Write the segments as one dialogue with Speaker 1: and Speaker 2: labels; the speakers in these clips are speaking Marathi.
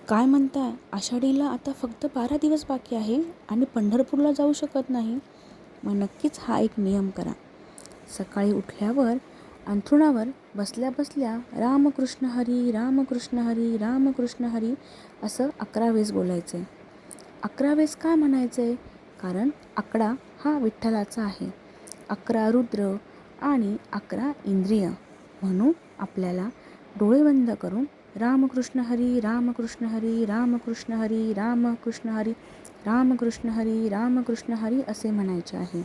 Speaker 1: काय म्हणताय, आषाढीला आता फक्त 12 दिवस बाकी आहे आणि पंढरपूरला जाऊ शकत नाही? मग नक्कीच हा एक नियम करा. सकाळी उठल्यावर अंथरुणावर बसल्या बसल्या रामकृष्ण हरी रामकृष्ण हरी रामकृष्ण हरी असं 11 वेळेस बोलायचं आहे. 11 वेळेस का म्हणायचं आहे? कारण 11 हा विठ्ठलाचा आहे. 11 रुद्र आणि 11 इंद्रिय. म्हणून आपल्याला डोळे बंद करून रामकृष्ण हरी रामकृष्ण हरी रामकृष्ण हरी रामकृष्ण हरी रामकृष्ण हरी रामकृष्ण हरी असे म्हणायचे आहे.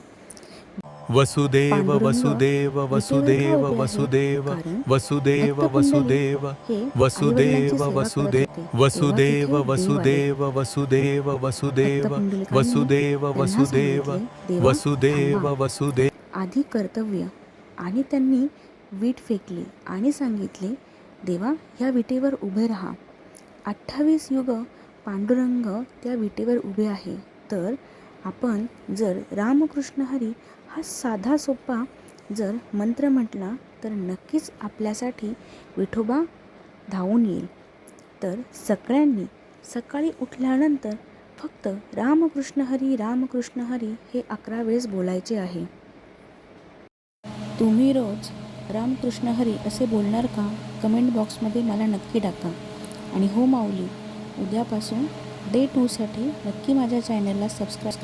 Speaker 2: वसुदेव
Speaker 1: पांडुरंग
Speaker 2: वसुदेव
Speaker 1: विटेवर का
Speaker 2: वसुदेव
Speaker 1: उभे आहे?
Speaker 2: वसुदेव
Speaker 1: कारण
Speaker 2: वसुदेव
Speaker 1: भक्त पुंडलिक
Speaker 2: वसुदेव
Speaker 1: हे
Speaker 2: वसुदेव
Speaker 1: वसुदेव
Speaker 2: वसुदेव वसुदेव
Speaker 1: तेव्हा
Speaker 2: वसुदेव
Speaker 1: तिथे
Speaker 2: वसुदेव
Speaker 1: देव
Speaker 2: वसुदेव
Speaker 1: आले.
Speaker 2: वसुदेव
Speaker 1: देवा
Speaker 2: वसुदेव
Speaker 1: आधी कर्तव्य आणि त्यांनी वीट फेकली आणि सांगितले, देवा ह्या विटेवर उभे राहा. 28 युग पांडुरंग त्या विटेवर उभे आहे. तर आपण जर रामकृष्ण हरी हा साधा सोपा जर मंत्र म्हटला तर नक्कीच आपल्यासाठी विठोबा धावून येईल. तर सगळ्यांनी सकाळी उठल्यानंतर फक्त रामकृष्ण हरी हे 11 वेळेस बोलायचे आहे. तुम्ही रोज रामकृष्ण हरी असे बोलणार का? कमेंट बॉक्समध्ये मला नक्की टाका. आणि हो माऊली, उद्यापासून डे 2साठी नक्की माझ्या चॅनलला सबस्क्राईब